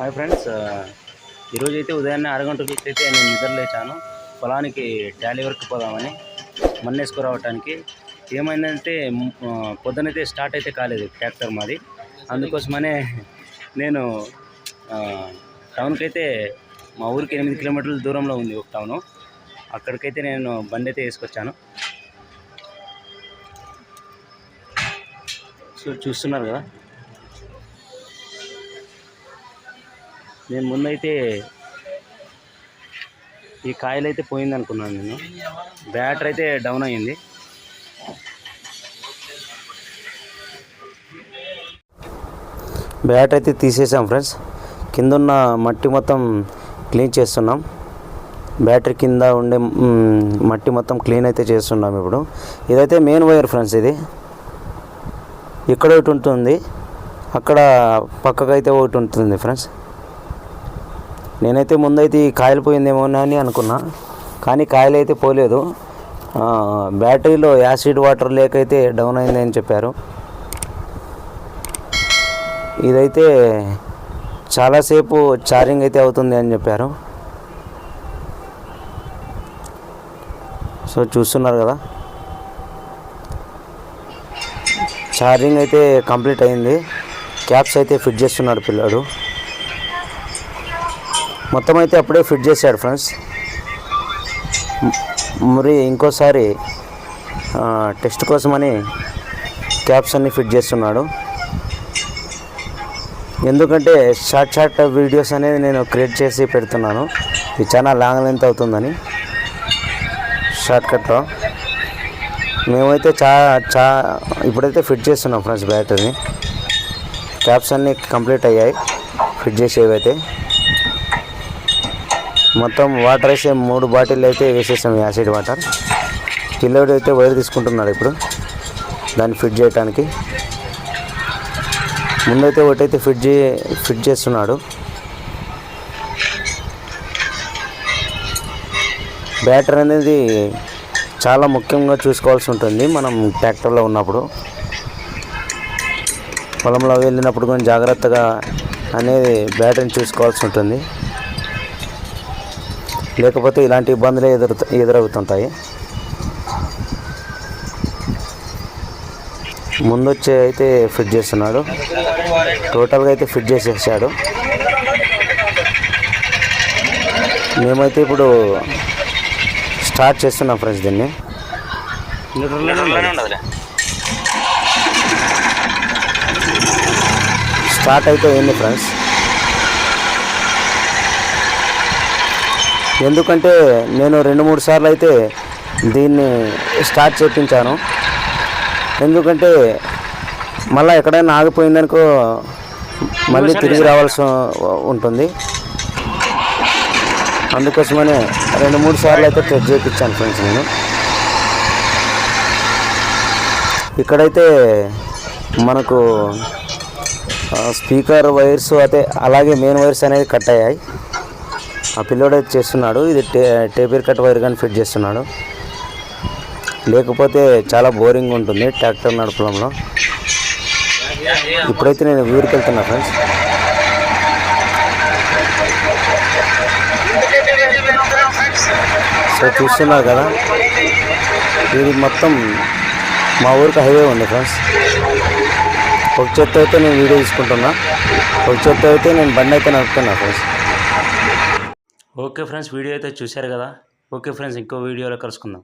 Hi friends, ఈరోజు అయితే ఉదయాన్నే 6 గంటలకి అయితే నేను నిద్ర లేచాను. పొలానికి టాలీ వర్క్ పోదామని మన్నేసుకురావటానికి. ఏమైందంటే పొద్దునైతే స్టార్ట్ అయితే కాలేదు ట్రాక్టర్ మాది. అందుకోసమనే నేను టౌన్కి అయితే మా ఊరికి 8 కిలోమీటర్ల దూరంలో ఉంది ఒక టౌను. అక్కడికైతే నేను బండి అయితే వేసుకొచ్చాను. సో చూస్తున్నారు కదా, నేను ముందైతే ఈ కాయలు అయితే పోయింది అనుకున్నాను. నేను బ్యాటరీ అయితే డౌన్ అయ్యింది. బ్యాటరీ అయితే తీసేసాం ఫ్రెండ్స్. కింద ఉన్న మట్టి మొత్తం క్లీన్ చేస్తున్నాం. బ్యాటరీ కింద ఉండే మట్టి మొత్తం క్లీన్ అయితే చేస్తున్నాం ఇప్పుడు. ఇదైతే మెయిన్ వైర్ ఫ్రెండ్స్. ఇది ఇక్కడ ఒకటి ఉంటుంది, అక్కడ పక్కకైతే ఒకటి ఉంటుంది ఫ్రెండ్స్. నేనైతే ముందైతే ఈ కాయలు పోయిందేమో అని అనుకున్నా, కానీ కాయలు అయితే పోలేదు. బ్యాటరీలో యాసిడ్ వాటర్ లేకైతే డౌన్ అయింది అని చెప్పారు. ఇదైతే చాలాసేపు ఛార్జింగ్ అయితే అవుతుంది అని చెప్పారు. సో చూస్తున్నారు కదా, ఛార్జింగ్ అయితే కంప్లీట్ అయింది. క్యాప్స్ అయితే ఫిట్ చేస్తున్నాడు పిల్లాడు. మొత్తం అయితే అప్పుడే ఫిట్ చేశాడు ఫ్రెండ్స్. మరి ఇంకోసారి టెస్ట్ కోసమని క్యాప్స్ అన్నీ ఫిట్ చేస్తున్నాడు. ఎందుకంటే షార్ట్ వీడియోస్ అనేది నేను క్రియేట్ చేసి పెడుతున్నాను. ఇది చాలా లాంగ్ లెంత్ అవుతుందని షార్ట్కట్లో. మేమైతే ఇప్పుడైతే ఫిట్ చేస్తున్నాం ఫ్రెండ్స్ బ్యాటరీని. క్యాప్స్ అన్నీ కంప్లీట్ అయ్యాయి ఫిట్ చేసేవైతే. మొత్తం వాటర్ వేసే 3 బాటిల్ అయితే వేసేసాం, యాసిడ్ వాటర్. పిల్లోడు అయితే వైర్ తీసుకుంటున్నాడు ఇప్పుడు దాన్ని ఫిట్ చేయడానికి. ముందైతే ఒకటైతే ఫిట్ చేస్తున్నాడు. బ్యాటరీ అనేది చాలా ముఖ్యంగా చూసుకోవాల్సి ఉంటుంది మనం ట్రాక్టర్లో ఉన్నప్పుడు. పొలంలో వెళ్ళినప్పుడు కొంచెం జాగ్రత్తగా అనేది బ్యాటరీని చూసుకోవాల్సి ఉంటుంది, లేకపోతే ఇలాంటి ఇబ్బందులే ఎదురవుతుంటాయి. ముందొచ్చే అయితే ఫిట్ చేస్తున్నాడు. టోటల్గా అయితే ఫిట్ చేసేసాడు. మేమైతే ఇప్పుడు స్టార్ట్ చేస్తున్నాం ఫ్రెండ్స్ దీన్ని. స్టార్ట్ అయితే అయింది ఫ్రెండ్స్. ఎందుకంటే నేను 2-3 సార్లు అయితే దీన్ని స్టార్ట్ చేయించాను. ఎందుకంటే మళ్ళీ ఎక్కడైనా ఆగిపోయిందనుకో మళ్ళీ తిరిగి రావాల్సి ఉంటుంది. అందుకోసమనే 2-3 సార్లు అయితే టెస్ట్ చేయించాను ఫ్రెండ్స్ నేను. ఇక్కడైతే మనకు స్పీకర్ వైర్స్ అయితే అలాగే మెయిన్ వైర్స్ అనేది కట్ అయ్యాయి. ఆ పిల్లోడు అయితే చేస్తున్నాడు. ఇది టేపర్ కట్ వైర్ కానీ ఫిట్ చేస్తున్నాడు. లేకపోతే చాలా బోరింగ్ ఉంటుంది ట్రాక్టర్ నడపడంలో. ఇప్పుడైతే నేను ఊరికి వెళ్తున్నా ఫ్రెండ్స్. సో చూస్తున్నారు కదా, ఇది మొత్తం మా ఊరికి హైవే ఉంది ఫ్రెండ్స్. ఒక చేత్తో అయితే నేను వీడియో తీసుకుంటున్నా, ఒక చేత్తో అయితే నేను బండి అయితే నడుపుతున్నా ఫ్రెండ్స్. ఓకే ఫ్రెండ్స్, వీడియో అయితే చూశారు కదా. ఓకే ఫ్రెండ్స్, ఇంకో వీడియోలో కలుసుకుందాం.